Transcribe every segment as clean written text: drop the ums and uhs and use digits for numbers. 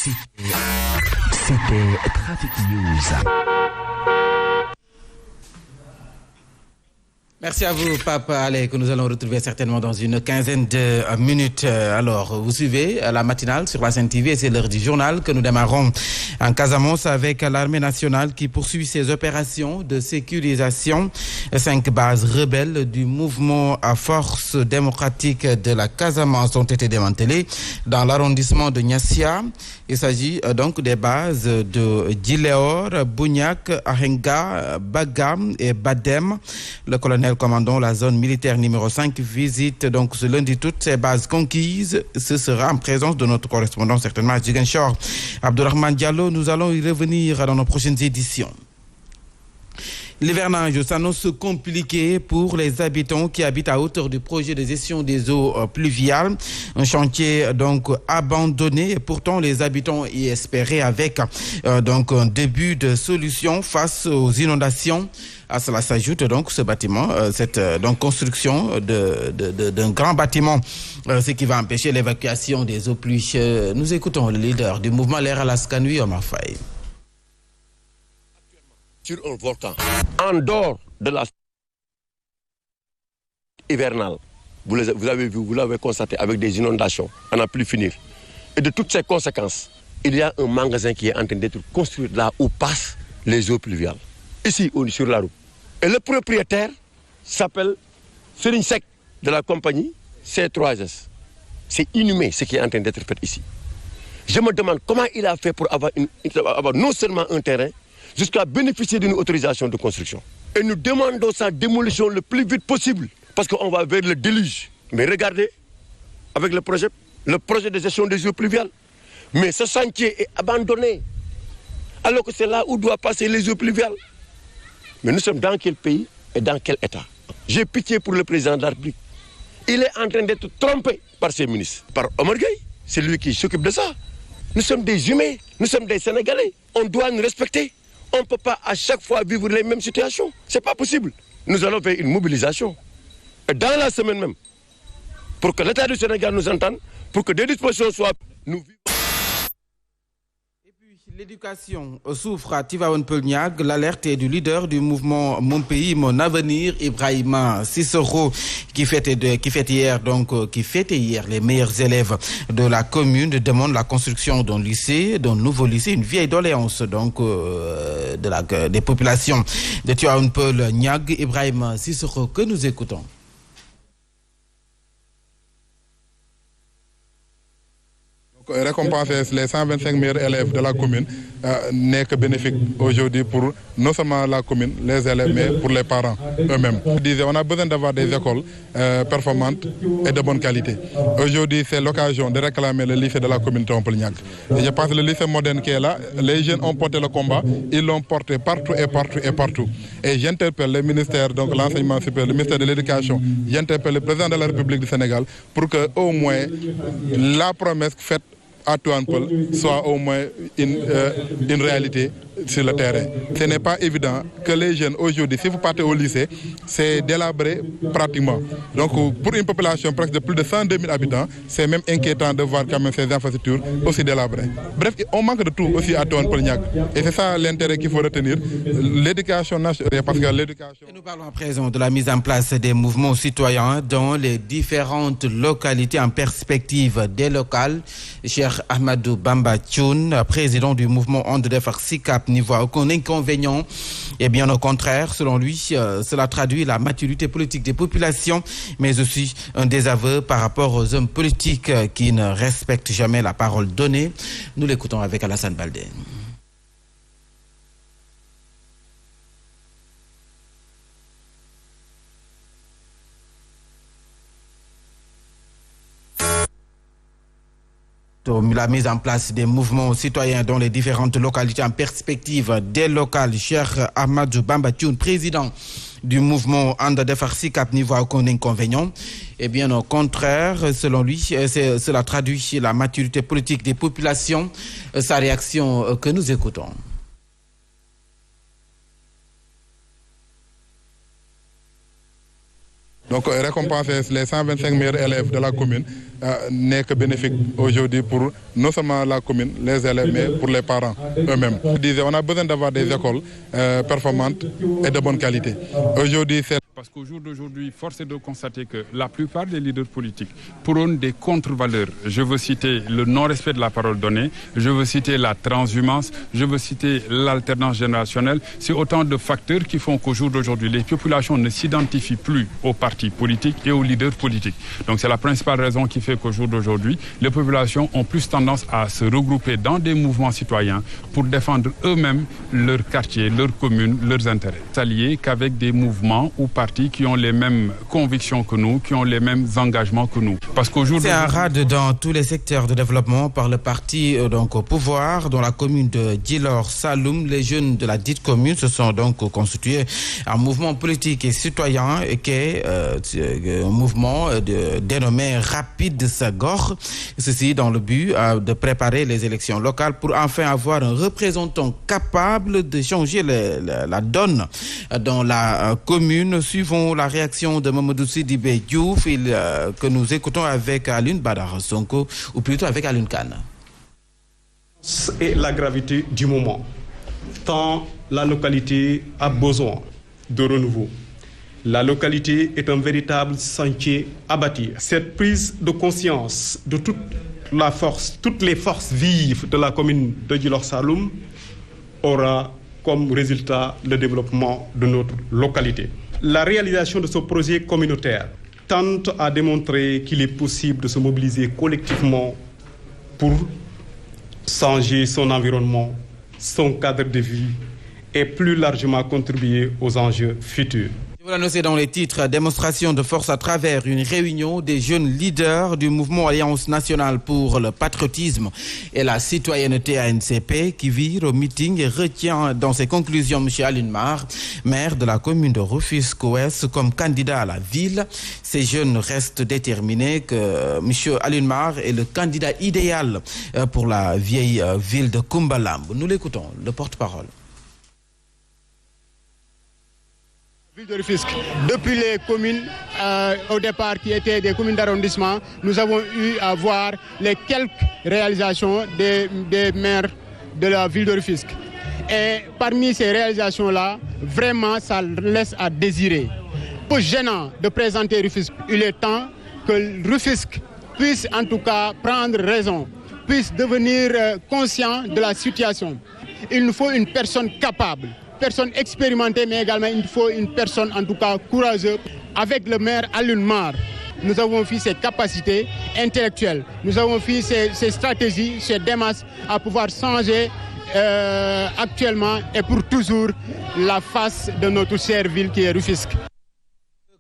C'était Traffic News. Merci à vous, Pape Alé, que nous allons retrouver certainement dans une quinzaine de minutes. Alors, vous suivez la matinale sur la Sen TV et c'est l'heure du journal que nous démarrons en Casamance avec l'armée nationale qui poursuit ses opérations de sécurisation. 5 bases rebelles du mouvement à force démocratique de la Casamance ont été démantelées dans l'arrondissement de Niassia. Il s'agit donc des bases de Djileor, Bougnac, Ahenga, Bagam et Badem. Le colonel commandant la zone militaire numéro 5 visite donc ce lundi toutes ces bases conquises. Ce sera en présence de notre correspondant certainement à Ziguinchor, Abdourahmane Diallo. Nous allons y revenir dans nos prochaines éditions. L'hivernage s'annonce compliqué pour les habitants qui habitent à hauteur du projet de gestion des eaux pluviales. Un chantier donc abandonné et pourtant les habitants y espéraient avec donc un début de solution face aux inondations. À cela s'ajoute donc ce bâtiment, cette donc construction d'un grand bâtiment, ce qui va empêcher l'évacuation des eaux pluviales. Nous écoutons le leader du mouvement L'air à la Scanui, Omar Faye. Sur un volcan, en dehors de la hivernale, vous avez vu, vous l'avez constaté avec des inondations, à n'en plus finir. Et de toutes ces conséquences, il y a un magasin qui est en train d'être construit là où passent les eaux pluviales, ici sur la route. Et le propriétaire s'appelle Serigne Seck de la compagnie C3S. C'est inhumain ce qui est en train d'être fait ici. Je me demande comment il a fait pour avoir non seulement un terrain, jusqu'à bénéficier d'une autorisation de construction. Et nous demandons sa démolition le plus vite possible, parce qu'on va vers le déluge. Mais regardez, avec le projet de gestion des eaux pluviales, mais ce chantier est abandonné, alors que c'est là où doivent passer les eaux pluviales. Mais nous sommes dans quel pays et dans quel état? J'ai pitié pour le président de la République. Il est en train d'être trompé par ses ministres, par Omar Gueye, c'est lui qui s'occupe de ça. Nous sommes des humains, nous sommes des Sénégalais, on doit nous respecter. On ne peut pas à chaque fois vivre les mêmes situations. Ce n'est pas possible. Nous allons faire une mobilisation. Et dans la semaine même, pour que l'État du Sénégal nous entende, pour que des dispositions soient... Et puis, l'éducation souffre à Tivaouane-Peulh-Niague. L'alerte est du leader du mouvement Mon Pays, Mon Avenir, Ibrahima Sissoko, qui fêtait hier les meilleurs élèves de la commune, demande la construction d'un nouveau lycée, une vieille doléance donc des populations de Tivaouane-Peulh-Niague. Ibrahima Sissoko, que nous écoutons. Récompenser les 125 meilleurs élèves de la commune n'est que bénéfique aujourd'hui pour non seulement la commune, les élèves, mais pour les parents eux-mêmes. On a besoin d'avoir des écoles performantes et de bonne qualité. Aujourd'hui, c'est l'occasion de réclamer le lycée de la commune de Tivaouane-Peulh-Niague. Et je pense que le lycée moderne qui est là, les jeunes ont porté le combat, ils l'ont porté partout et partout et partout. Et j'interpelle le ministère, donc l'enseignement supérieur, le ministère de l'Éducation, j'interpelle le président de la République du Sénégal pour que au moins la promesse faite à Tivaouane-Peulh soit au moins une réalité sur le terrain. Ce n'est pas évident que les jeunes aujourd'hui, si vous partez au lycée, c'est délabré pratiquement. Donc pour une population presque de plus de 102 000 habitants, c'est même inquiétant de voir quand même ces infrastructures aussi délabrées. Bref, on manque de tout aussi à Tivaouane-Peulh-Niague. Et c'est ça l'intérêt qu'il faut retenir. L'éducation nationale, parce que l'éducation... Nous parlons à présent de la mise en place des mouvements citoyens dans les différentes localités en perspective des locales. Cher Ahmadou Bamba Thioune, président du mouvement Onde Defar SICAP, n'y voit aucun inconvénient. Et bien au contraire, selon lui, cela traduit la maturité politique des populations, mais aussi un désaveu par rapport aux hommes politiques qui ne respectent jamais la parole donnée. Nous l'écoutons avec Alassane Baldé. La mise en place des mouvements citoyens dans les différentes localités en perspective des locales. Cher Ahmadou Bamba Thioune, président du mouvement Onde Defar SICAP, n'y voit aucun inconvénient. Eh bien, au contraire, selon lui, cela traduit la maturité politique des populations. Sa réaction que nous écoutons. Donc récompenser les 125 meilleurs élèves de la commune n'est que bénéfique aujourd'hui pour non seulement la commune, les élèves, mais pour les parents eux-mêmes. Je disais, on a besoin d'avoir des écoles performantes et de bonne qualité. Aujourd'hui, c'est... Parce qu'au jour d'aujourd'hui, force est de constater que la plupart des leaders politiques prônent des contre-valeurs. Je veux citer le non-respect de la parole donnée, je veux citer la transhumance, je veux citer l'alternance générationnelle. C'est autant de facteurs qui font qu'au jour d'aujourd'hui, les populations ne s'identifient plus aux partis politiques et aux leaders politiques. Donc c'est la principale raison qui fait qu'au jour d'aujourd'hui, les populations ont plus tendance à se regrouper dans des mouvements citoyens pour défendre eux-mêmes leur quartier, leur commune, leurs intérêts. S'allier qu'avec des mouvements ou partis qui ont les mêmes convictions que nous, qui ont les mêmes engagements que nous. Parce qu'au jour c'est un rade dans tous les secteurs de développement par le parti donc au pouvoir. Dans la commune de Djilor Saloum, les jeunes de la dite commune se sont donc constitués un mouvement politique et citoyen qui est un mouvement dénommé Rapide Sagor. Ceci dans le but de préparer les élections locales pour enfin avoir un représentant capable de changer la donne dans la commune. Suivons la réaction de Mamadou Sidibé Diouf que nous écoutons avec Alioune Badara Sonko, ou plutôt avec Alioune Kane. Et la gravité du moment, tant la localité a besoin de renouveau. La localité est un véritable sentier à bâtir. Cette prise de conscience de toutes les forces vives de la commune de Djilor Saloum aura comme résultat le développement de notre localité. La réalisation de ce projet communautaire tente à démontrer qu'il est possible de se mobiliser collectivement pour changer son environnement, son cadre de vie et plus largement contribuer aux enjeux futurs. Je vous l'annoncer dans les titres, démonstration de force à travers une réunion des jeunes leaders du mouvement Alliance nationale pour le patriotisme et la citoyenneté ANCP qui vire au meeting et retient dans ses conclusions M. Alioune Mar, maire de la commune de Rufisque-Ouest, comme candidat à la ville. Ces jeunes restent déterminés que M. Alioune Mar est le candidat idéal pour la vieille ville de Koumbalamb. Nous l'écoutons, le porte-parole. De Rufisque. Depuis les communes au départ qui étaient des communes d'arrondissement, nous avons eu à voir les quelques réalisations des maires de la ville de Rufisque. Et parmi ces réalisations-là, vraiment ça laisse à désirer. Peu gênant de présenter Rufisque. Il est temps que Rufisque puisse en tout cas prendre raison, puisse devenir conscient de la situation. Il nous faut une personne capable, personne expérimentée, mais également il faut une personne en tout cas courageuse. Avec le maire Alioune Mar, nous avons vu ses capacités intellectuelles, nous avons vu ses stratégies, ses démarches à pouvoir changer actuellement et pour toujours la face de notre chère ville qui est Rufisque.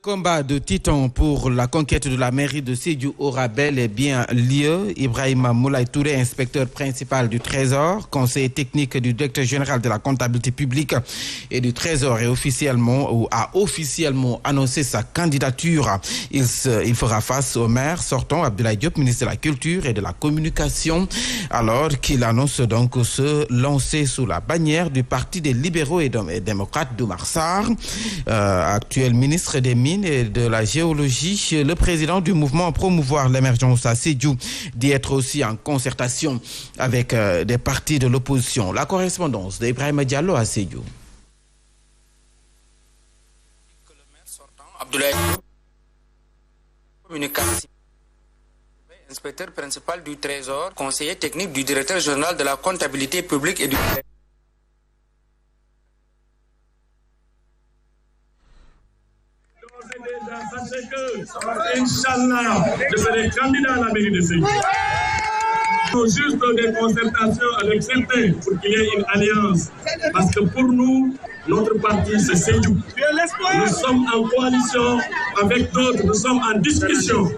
Combat de titan pour la conquête de la mairie de Sédhiou aura bel et bien lieu. Ibrahima Moulay Touré, inspecteur principal du Trésor, conseiller technique du directeur général de la comptabilité publique et du Trésor a officiellement annoncé sa candidature. Il fera face au maire sortant Abdoulaye Diop, ministre de la Culture et de la Communication, alors qu'il annonce donc se lancer sous la bannière du Parti des libéraux et démocrates d'Oumar Sarr, actuel ministre des Mines et de la Géologie. Le président du mouvement Promouvoir l'émergence à Sédhiou dit être aussi en concertation avec des partis de l'opposition. La correspondance d'Ibrahima Diallo à Sédhiou. Le maire sortant, Abdoulaye Diop, communication, inspecteur principal du Trésor, conseiller technique du directeur général de la comptabilité publique et du Sachez que, Inch'Allah, je serai candidat à la mairie de Sédhiou. Il faut juste des concertations avec certains pour qu'il y ait une alliance. Parce que pour nous, notre parti, c'est Sédhiou. Nous sommes en coalition avec d'autres, nous sommes en discussion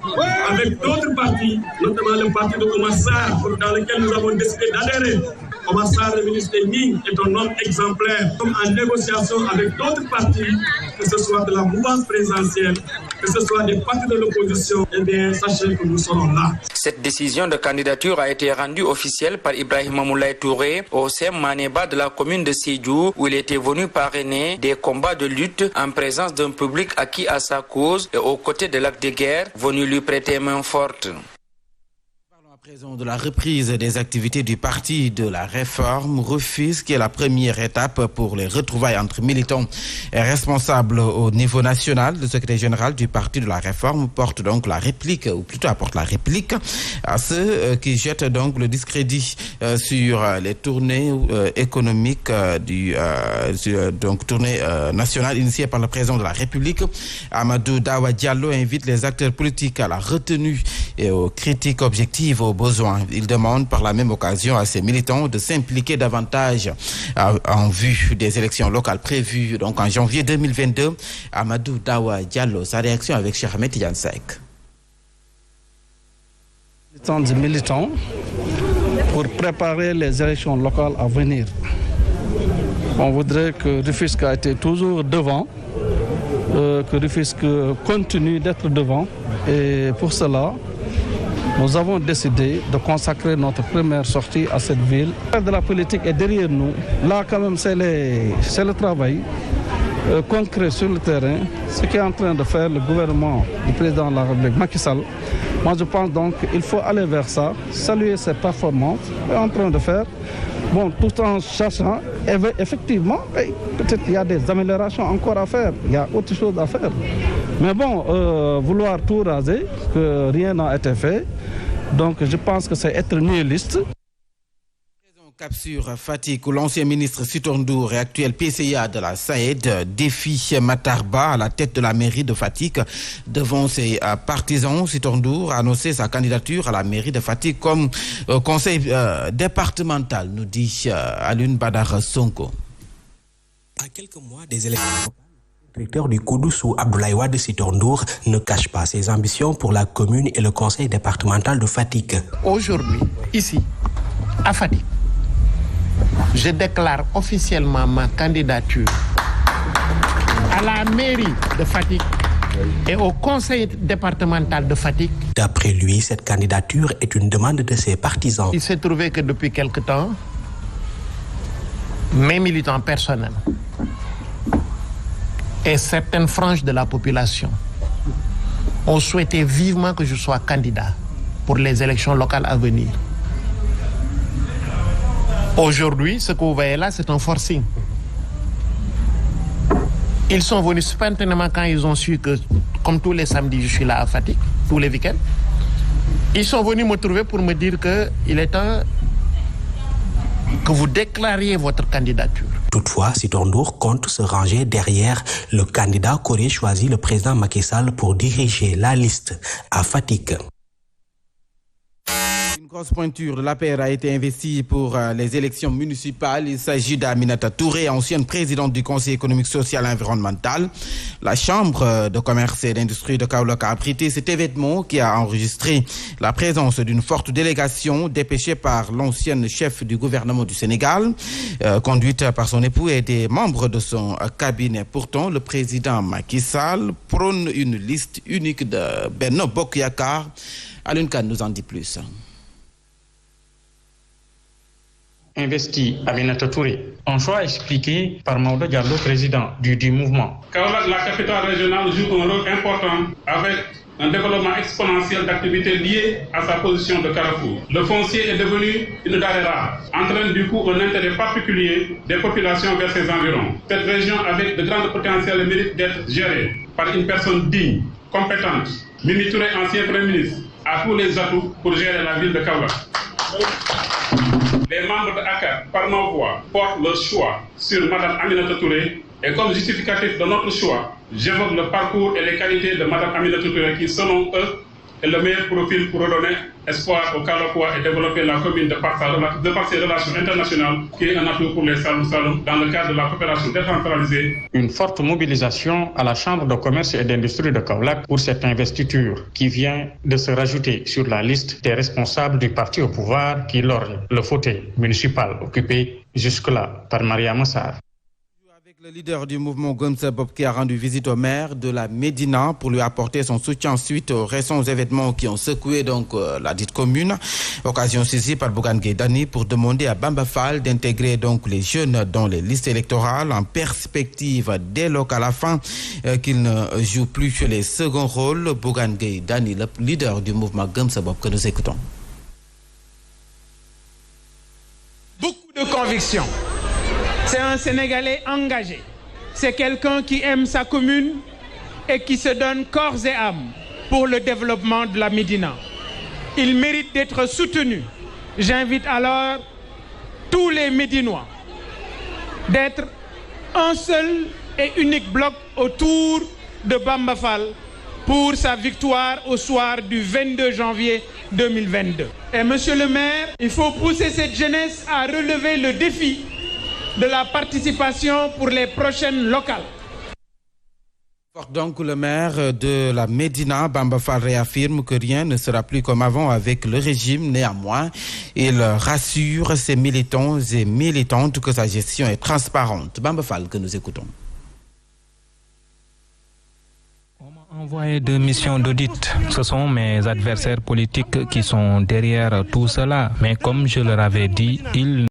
avec d'autres partis, notamment le parti de Oumar Sarr, dans lequel nous avons décidé d'adhérer. Oumar Sarr, le ministre des Mines, est un homme exemplaire. Nous sommes en négociation avec d'autres partis, que ce soit de la mouvance présidentielle, que ce soit des partis de l'opposition. Eh bien, sachez que nous serons là. Cette décision de candidature a été rendue officielle par Ibrahima Moulay Touré au CEM Maneba de la commune de Sédhiou, où il était venu parrainer des combats de lutte en présence d'un public acquis à sa cause et aux côtés de l'acte de guerre venu lui prêter main forte. À présent de la reprise des activités du Parti de la Réforme, Rufisque, qui est la première étape pour les retrouvailles entre militants et responsables au niveau national. Le secrétaire général du Parti de la Réforme porte donc la réplique, ou plutôt apporte la réplique à ceux qui jettent donc le discrédit sur les tournées économiques donc tournée nationale initiée par le président de la République. Amadou Dawa Diallo invite les acteurs politiques à la retenue et aux critiques objectives aux besoins. Il demande par la même occasion à ses militants de s'impliquer davantage en vue des élections locales prévues donc en janvier 2022. Amadou Dawa Diallo, sa réaction avec Cheikh Ahmed Tidiane Seck. Militants pour préparer les élections locales à venir. On voudrait que Rufisque a été toujours devant, que Rufisque continue d'être devant, et pour cela, nous avons décidé de consacrer notre première sortie à cette ville. Le de la politique est derrière nous. Là, quand même, c'est le travail concret sur le terrain. Ce qu'est en train de faire le gouvernement du président de la République, Macky Sall. Moi, je pense donc qu'il faut aller vers ça, saluer ses performances, qu'il est en train de faire. Bon, tout en cherchant, effectivement, peut-être qu'il y a des améliorations encore à faire, il y a autre chose à faire. Mais bon, vouloir tout raser, que rien n'a été fait, donc je pense que c'est être nihiliste. Cap sur Fatick, où l'ancien ministre Sitor Ndour et actuel PCA de la SAED défie Matar Ba à la tête de la mairie de Fatick. Devant ses partisans, Sitor Ndour a annoncé sa candidature à la mairie de Fatick comme conseil départemental, nous dit Alioune Badara Sonko. À quelques mois des élections, le directeur du Koudou Abdoulaye Wade Sitor Ndour ne cache pas ses ambitions pour la commune et le conseil départemental de Fatick. Aujourd'hui, ici, à Fatick, je déclare officiellement ma candidature à la mairie de Fatick et au conseil départemental de Fatick. D'après lui, cette candidature est une demande de ses partisans. Il s'est trouvé que depuis quelque temps, mes militants personnels et certaines franges de la population ont souhaité vivement que je sois candidat pour les élections locales à venir. Aujourd'hui, ce que vous voyez là, c'est un forcing. Ils sont venus spontanément quand ils ont su que, comme tous les samedis, je suis là à Fatick, tous les week-ends. Ils sont venus me trouver pour me dire qu'il est temps que vous déclariez votre candidature. Toutefois, Sitor Ndour compte se ranger derrière le candidat qu'aurait choisi le président Macky Sall pour diriger la liste à Fatick. Une grosse pointure de l'APR a été investie pour les élections municipales. Il s'agit d'Aminata Touré, ancienne présidente du Conseil économique, social et environnemental. La Chambre de commerce et d'industrie de Kaolack a abrité cet événement qui a enregistré la présence d'une forte délégation dépêchée par l'ancienne chef du gouvernement du Sénégal, conduite par son époux et des membres de son cabinet. Pourtant, le président Macky Sall prône une liste unique de Benno Bokk Yakaar. Alioune Kane nous en dit plus. Investi Aminata Touré. Un choix expliqué par Maodo Diallo, président du mouvement. Kaolack, la capitale régionale, joue un rôle important avec un développement exponentiel d'activités liées à sa position de carrefour. Le foncier est devenu une denrée rare, entraîne du coup un intérêt particulier des populations vers ses environs. Cette région, avec de grands potentiels, mérite d'être gérée par une personne digne, compétente. Mimi Touré, ancien Premier ministre, a tous les atouts pour gérer la ville de Kaolack. Les membres de ACAT, par ma voix, portent leur choix sur Mme Aminata Touré. Et comme justificatif de notre choix, j'évoque le parcours et les qualités de Mme Aminata Touré qui, selon eux, est le meilleur profil pour redonner espoir aux Kaolackois et développer la commune de par ses relations internationales, qui est un atout pour les Saloum dans le cadre de la coopération décentralisée. Une forte mobilisation à la Chambre de commerce et d'industrie de Kaolack pour cette investiture qui vient de se rajouter sur la liste des responsables du parti au pouvoir qui lorgne le fauteuil municipal occupé jusque-là par Mariama Sarr. Le leader du mouvement Gëm Sa Bopp qui a rendu visite au maire de la Médina pour lui apporter son soutien suite aux récents événements qui ont secoué donc la dite commune. Occasion saisie par Bougane Gueye Dany pour demander à Bamba Fall d'intégrer donc les jeunes dans les listes électorales en perspective dès lors qu'à la fin qu'ils ne jouent plus sur les seconds rôles. Bougane Gueye Dany, le leader du mouvement Gëm Sa Bopp que nous écoutons. Beaucoup de conviction. C'est un Sénégalais engagé. C'est quelqu'un qui aime sa commune et qui se donne corps et âme pour le développement de la Médina. Il mérite d'être soutenu. J'invite alors tous les Médinois d'être un seul et unique bloc autour de Bamba Fall pour sa victoire au soir du 22 janvier 2022. Et monsieur le maire, il faut pousser cette jeunesse à relever le défi de la participation pour les prochaines locales. Donc le maire de la Médina, Bamba Fall, réaffirme que rien ne sera plus comme avant avec le régime. Néanmoins, il rassure ses militants et militantes que sa gestion est transparente. Bamba Fall, que nous écoutons. Envoyé de missions d'audit, ce sont mes adversaires politiques qui sont derrière tout cela. Mais comme je leur avais dit, ils